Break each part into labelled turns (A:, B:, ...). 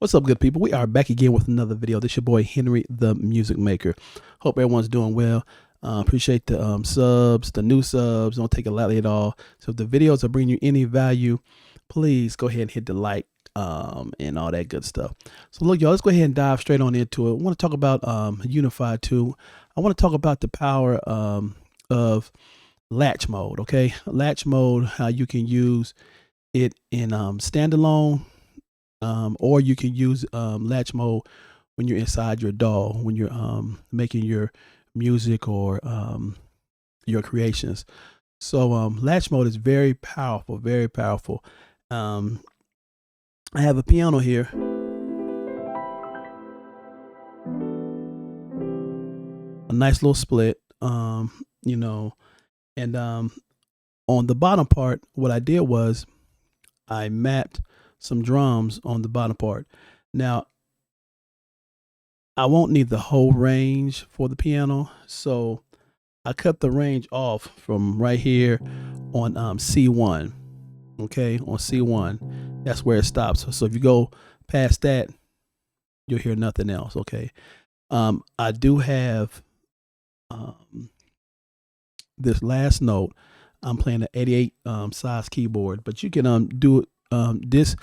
A: What's up, good people? We are back again with another video. This your boy Henry the Music Maker. Hope everyone's doing well. Appreciate the subs, the new subs. Don't take it lightly at all. So if the videos are bringing you any value, please go ahead and hit the like and all that good stuff. So look, y'all, let's go ahead and dive straight on into it. I want to talk about Unify 2. I want to talk about the power of Latch mode. Okay, Latch mode, how you can use it in standalone. Or you can use Latch mode when you're inside your DAW, when you're making your music or your creations. So Latch mode is very powerful, very powerful. I have a piano here. A nice little split, you know, and on the bottom part, what I did was I mapped some drums on the bottom part. Now, I won't need the whole range for the piano, so I cut the range off from right here on C1. Okay, on C1, that's where it stops. So if you go past that, you'll hear nothing else. Okay, I do have this last note. I'm playing an 88 size keyboard, but you can do it. This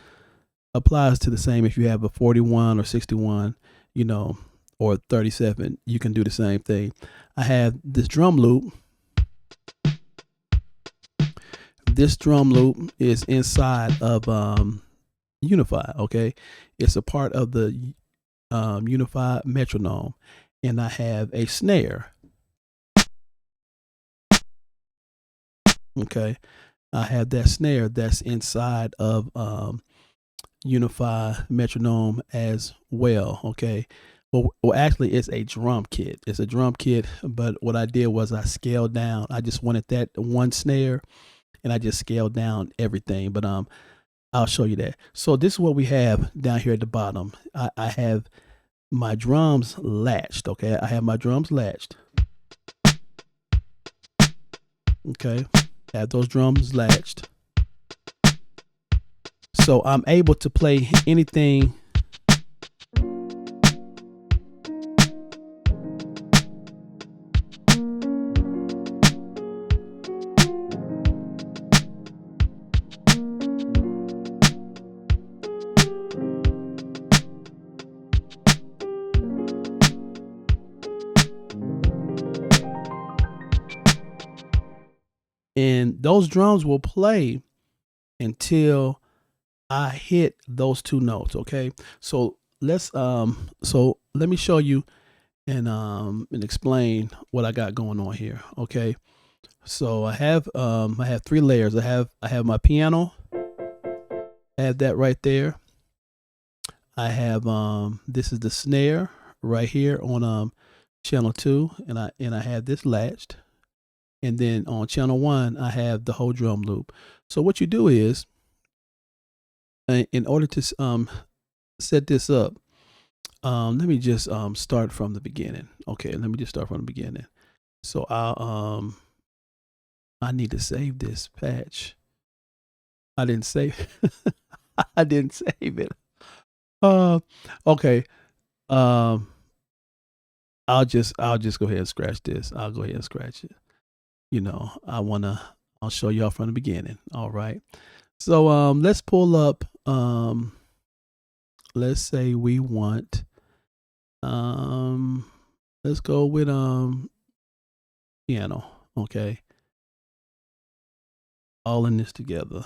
A: applies to the same if you have a 41 or 61, you know, or 37. You can do the same thing. I have this drum loop. This drum loop is inside of Unify. Okay, it's a part of the Unify metronome, and I have a snare. Okay, I have that snare that's inside of Unify metronome as well. Okay, well actually it's a drum kit. It's a drum kit, but what I did was I scaled down. I just wanted that one snare, and I just scaled down everything. But I'll show you that. So this is what we have down here at the bottom. I have my drums latched. Okay, I have my drums latched. Okay, I have those drums latched. So I'm able to play anything and those drums will play until I hit those two notes. Okay, so let's so let me show you and explain what I got going on here. Okay, so I have three layers. I have my piano. I have that right there. I have this is the snare right here on channel 2, and I have this latched, and then on channel 1 I have the whole drum loop. So what you do is, in order to set this up, let me just start from the beginning. Okay, let me just start from the beginning. So I need to save this patch. I didn't save I didn't save it. Okay. I'll just go ahead and scratch this. I'll go ahead and scratch it. You know, I'll show y'all from the beginning. All right. So let's pull up let's say we want let's go with piano. Okay, all in this together.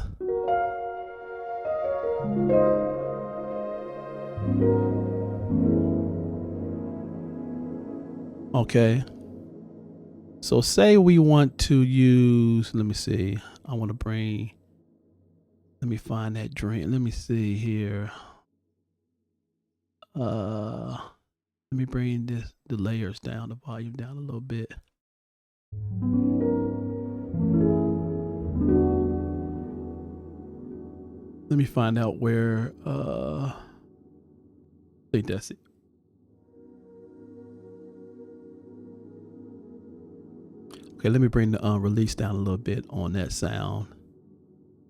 A: Okay, so say we want to use, let me see, I want to bring, let me find that dream. Let me see here. Let me bring the layers down, the volume down a little bit. Let me find out where I think that's it. Okay, let me bring the release down a little bit on that sound.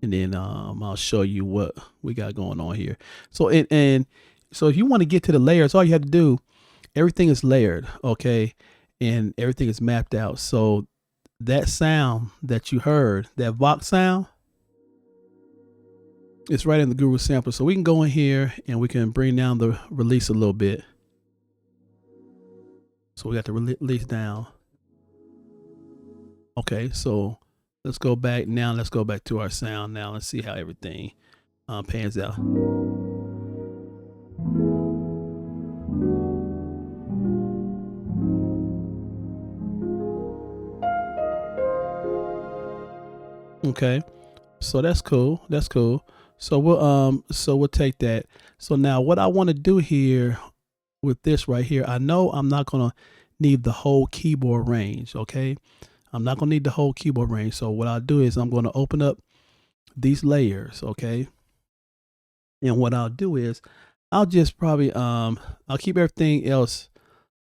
A: And then I'll show you what we got going on here. So and So if you want to get to the layers, all you have to do, everything is layered, okay, and everything is mapped out. So that sound that you heard, that Vox sound, it's right in the Guru sampler. So we can go in here and we can bring down the release a little bit. So we got the release down. Okay, so let's go back now. Let's go back to our sound now. Let's see how everything pans out. Okay, so that's cool. That's cool. So we'll take that. So now what I want to do here with this right here, I know I'm not gonna need the whole keyboard range. Okay, I'm not gonna need the whole keyboard range. So what I'll do is I'm gonna open up these layers. Okay, and what I'll do is I'll just probably I'll keep everything else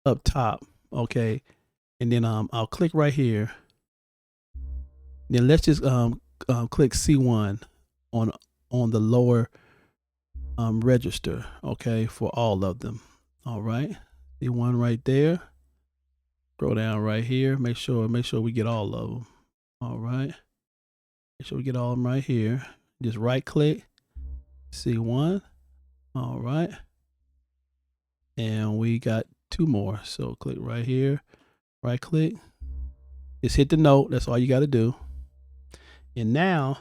A: up top. Okay, and then I'll click right here. Then let's just click C1 on the lower register, okay, for all of them. All right, C1 right there. Scroll down right here. Make sure we get all of them. All right, make sure we get all of them right here. Just right click C1. All right, and we got 2 more. So click right here, right click. Just hit the note. That's all you got to do. And now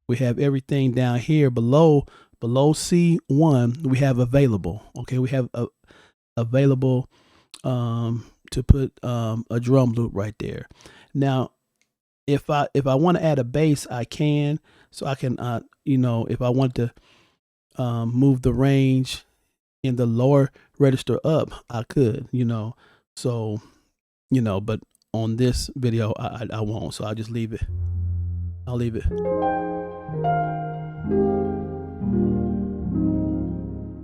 A: we have everything down here below C1. We have available. Okay, we have available to put a drum loop right there. Now, if I want to add a bass, I can. So I can, if I want to move the range in the lower register up, I could. So but on this video, I won't. So I'll just leave it. I'll leave it.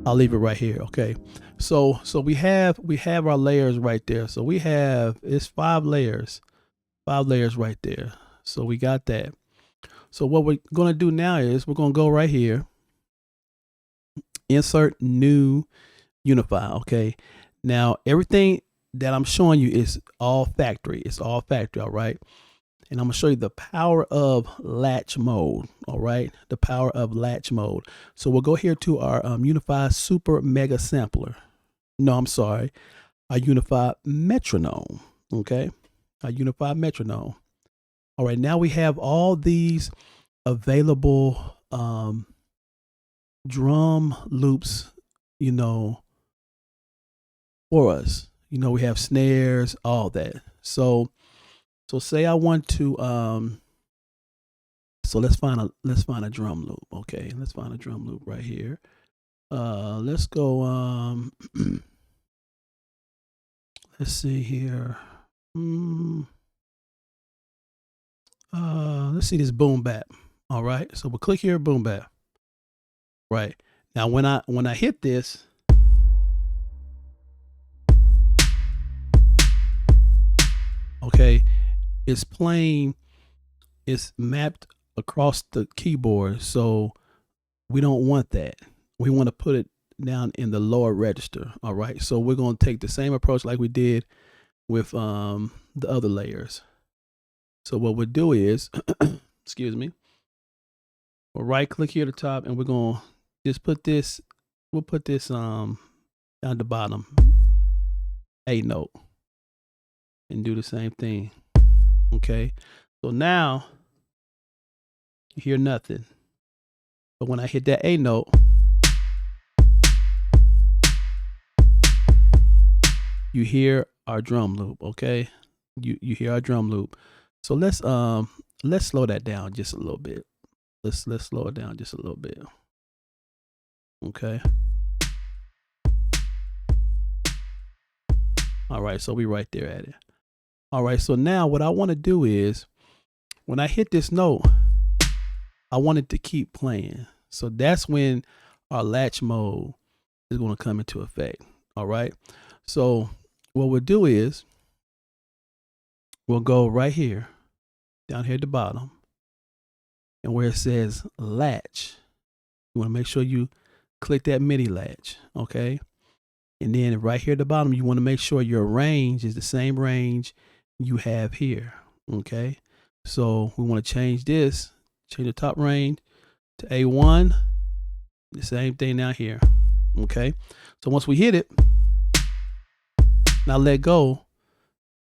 A: I'll leave it right here. Okay. So we have our layers right there. So it's 5 layers. 5 layers right there. So we got that. So what we're going to do now is we're going to go right here. Insert new Unify. Okay. Now everything that I'm showing you is all factory. It's all factory. All right. And I'm going to show you the power of Latch mode. All right. The power of Latch mode. So we'll go here to our Unify Super Mega Sampler. No, I'm sorry. Our Unify Metronome. Okay. Our Unify Metronome. All right. Now we have all these available drum loops, for us. We have snares, all that. So say I want to so let's find a drum loop. Okay, let's find a drum loop right here. Let's go let's see here. Let's see this boom bap. All right, so we'll click here, boom bap. Right. Now when I hit this, okay, it's playing, it's mapped across the keyboard. So we don't want that. We want to put it down in the lower register. All right. So we're going to take the same approach like we did with the other layers. So what we'll do is, excuse me, we'll right click here at the top and we're going to just put this, we'll put this down the bottom, A note, and do the same thing. Okay. So now you hear nothing. But when I hit that A note, you hear our drum loop. Okay. You hear our drum loop. So let's slow that down just a little bit. Let's slow it down just a little bit. Okay. All right. So we right there at it. All right. So now what I want to do is when I hit this note, I want it to keep playing. So that's when our latch mode is going to come into effect. All right. So what we'll do is we'll go right here, down here at the bottom, and where it says latch, you want to make sure you click that MIDI latch, okay? And then right here at the bottom, you want to make sure your range is the same range you have here, okay? So we want to change this, change the top range to A1, the same thing down here, okay? So once we hit it, now let go,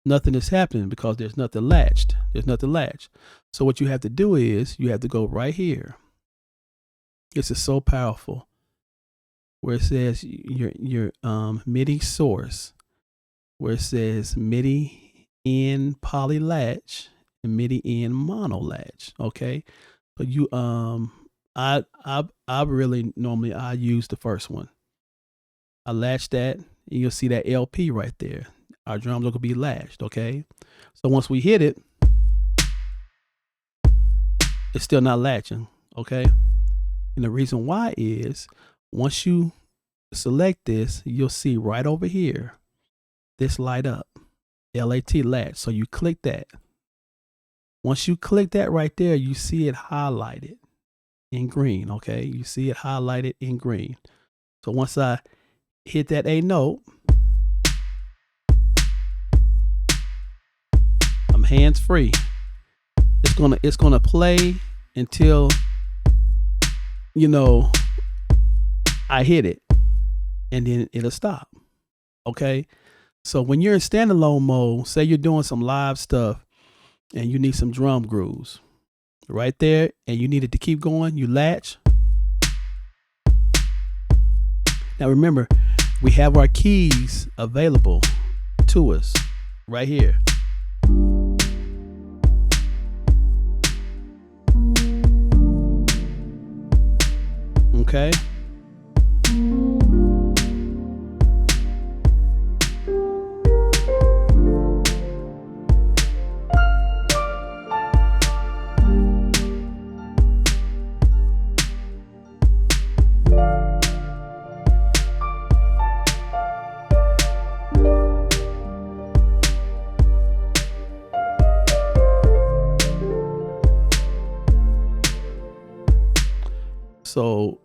A: nothing is happening because there's nothing latched. There's nothing latched. So what you have to do is you have to go right here. This is so powerful. Where it says your MIDI source, where it says MIDI in poly latch and MIDI in mono latch. Okay, but you I really normally I use the first one. I latch that, and you'll see that LP right there. Our drums are gonna be latched. Okay, so once we hit it, it's still not latching. Okay, and the reason why is once you select this, you'll see right over here this light up, LAT latch. So you click that. Once you click that right there, you see it highlighted in green. Okay, you see it highlighted in green. So once I hit that A note, I'm hands free. It's gonna play until I hit it, and then it'll stop. Okay, so when you're in standalone mode, say you're doing some live stuff and you need some drum grooves right there, and you need it to keep going, you latch. Now remember, we have our keys available to us right here. Okay. So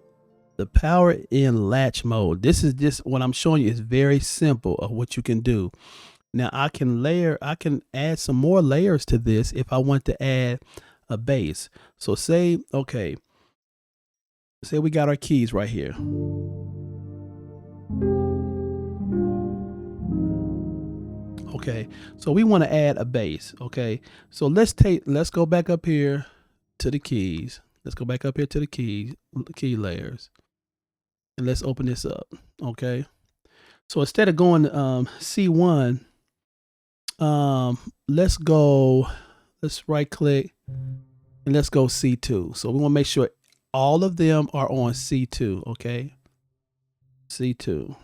A: the power in latch mode, this is just what I'm showing you is very simple of what you can do. Now I can add some more layers to this if I want to add a bass. So say we got our keys right here. Okay, so we want to add a bass. Okay, so let's go back up here to the keys. Let's go back up here to the key layers, and let's open this up. Okay, so instead of going C1, let's right click and let's go C2. So we want to make sure all of them are on C2. Okay, C2.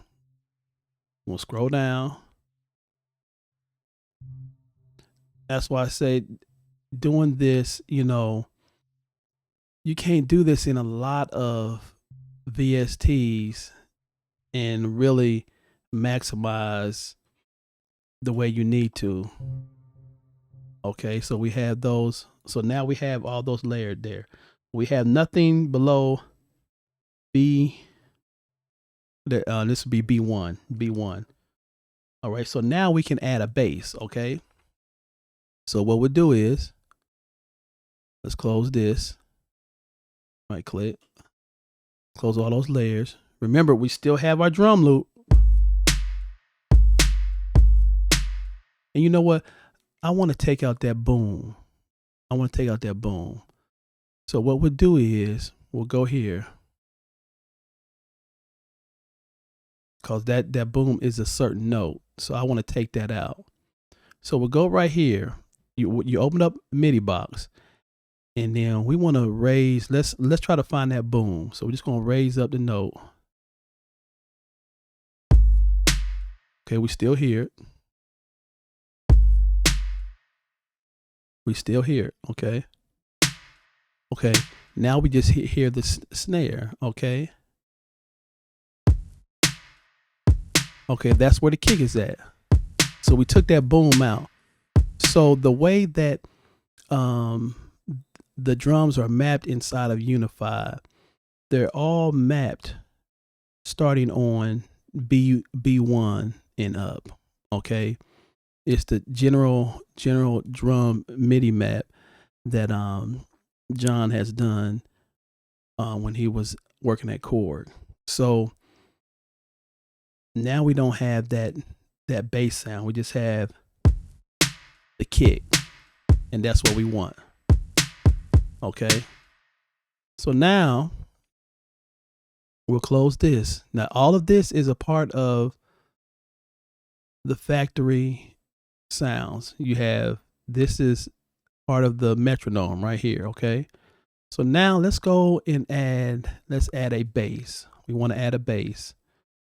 A: We'll scroll down. That's why I say doing this, you can't do this in a lot of VSTs and really maximize the way you need to. Okay, so we have those. So now we have all those layered there. We have nothing below B. This would be B1. B1. All right, so now we can add a bass. Okay. So what we'll do is, let's close this. Right click, close all those layers. Remember, we still have our drum loop. And you know what? I want to take out that boom. So what we'll do is, we'll go here. Because that boom is a certain note. So I want to take that out. So we'll go right here. You open up MIDI box, and then we want to raise. Let's try to find that boom. So we're just going to raise up the note. Okay, we still hear it. Okay. Okay. Now we just hear the snare. Okay. Okay, that's where the kick is at. So we took that boom out. So the way that the drums are mapped inside of Unify, they're all mapped starting on B1 and up. Okay, it's the general drum MIDI map that John has done when he was working at Korg. So now we don't have that bass sound. We just have the kick, and that's what we want. Okay, so now we'll close this. Now all of this is a part of the factory sounds. You have, this is part of the metronome right here. Okay, so now let's go and let's add a bass. We want to add a bass.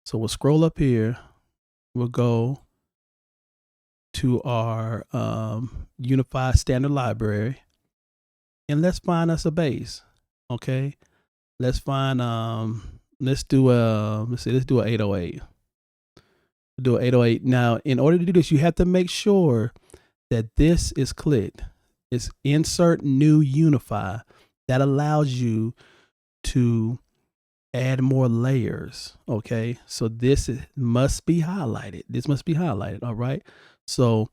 A: So we'll scroll up here. We'll go to our Unify standard library, and let's find us a bass. Okay, let's find let's do an 808. Do an 808. Now, in order to do this, you have to make sure that this is clicked. It's insert new Unify. That allows you to add more layers. Okay, so this must be highlighted. This must be highlighted. All right, so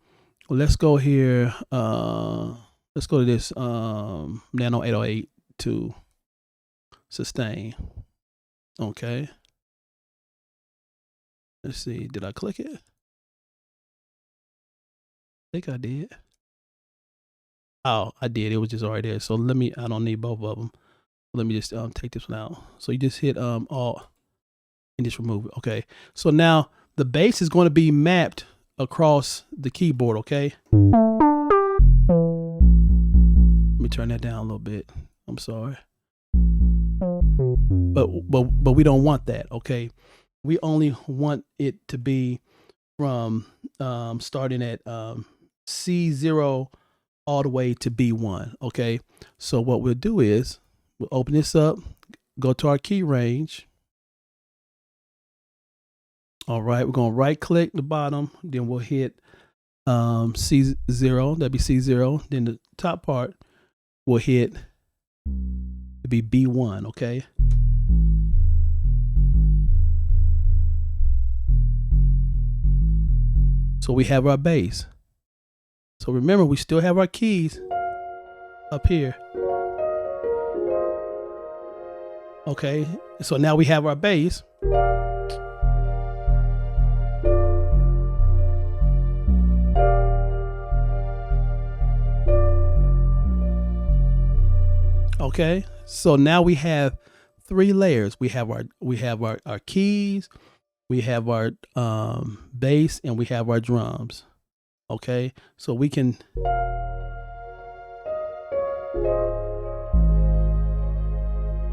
A: let's go here. Let's go to this Nano 808 to sustain. Okay, let's see, did I click it? I think I did. Oh, I did. It was just already there. So I don't need both of them. Let me just take this one out. So you just hit Alt and just remove it. Okay, so now the bass is going to be mapped across the keyboard. Okay, let me turn that down a little bit. I'm sorry, but we don't want that. Okay, we only want it to be from starting at C0 all the way to B1. Okay, so what we'll do is we'll open this up, go to our key range. All right, we're gonna right click the bottom, then we'll hit C0, that'd be C0. Then the top part we'll hit to be B1. Okay, so we have our bass. So remember, we still have our keys up here. Okay, so now we have our bass. Okay, so now we have 3 layers. We have our keys, we have our bass, and we have our drums. Okay, so we can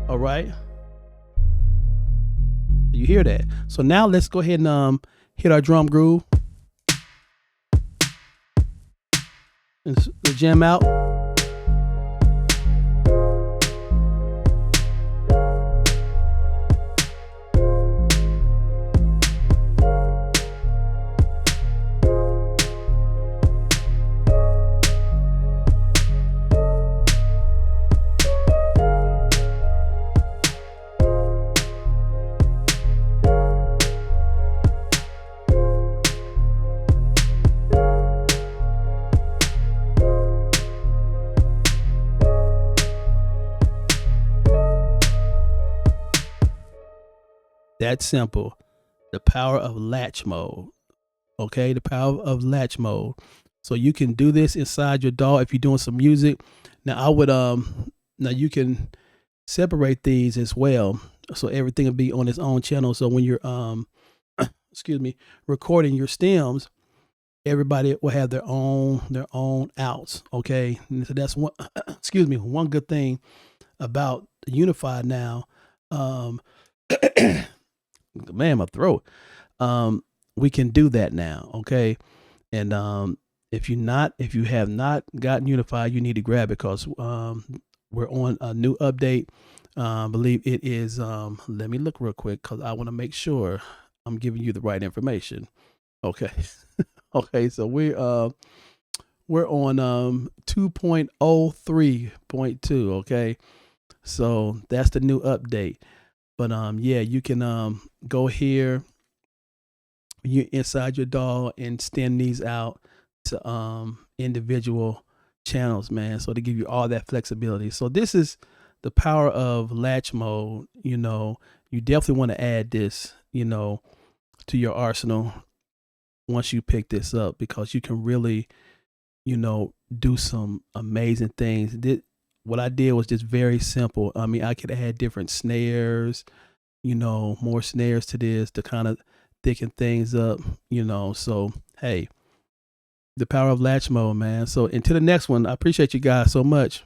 A: all right, you hear that? So now let's go ahead and hit our drum groove and jam out. That's simple. The power of Latch mode. Okay, the power of Latch mode. So you can do this inside your DAW if you're doing some music. Now I would now you can separate these as well, so everything will be on its own channel. So when you're excuse me, recording your stems, everybody will have their own outs. Okay, and so that's one excuse me, one good thing about Unify now. Man, my throat. We can do that now. Okay, and if you have not gotten Unify, you need to grab it, because we're on a new update. I believe it is let me look real quick, because I want to make sure I'm giving you the right information. Okay. Okay, so we're on 2.03.2. okay, so that's the new update. But yeah, you can go here, you inside your DAW and extend these out to individual channels, man. So to give you all that flexibility. So this is the power of latch mode. You know, you definitely want to add this, you know, to your arsenal once you pick this up, because you can really, you know, do some amazing things. What I did was just very simple. I mean, I could add different snares, you know, more snares to this to kind of thicken things up, you know. So, hey, the power of latch mode, man. So, until the next one, I appreciate you guys so much.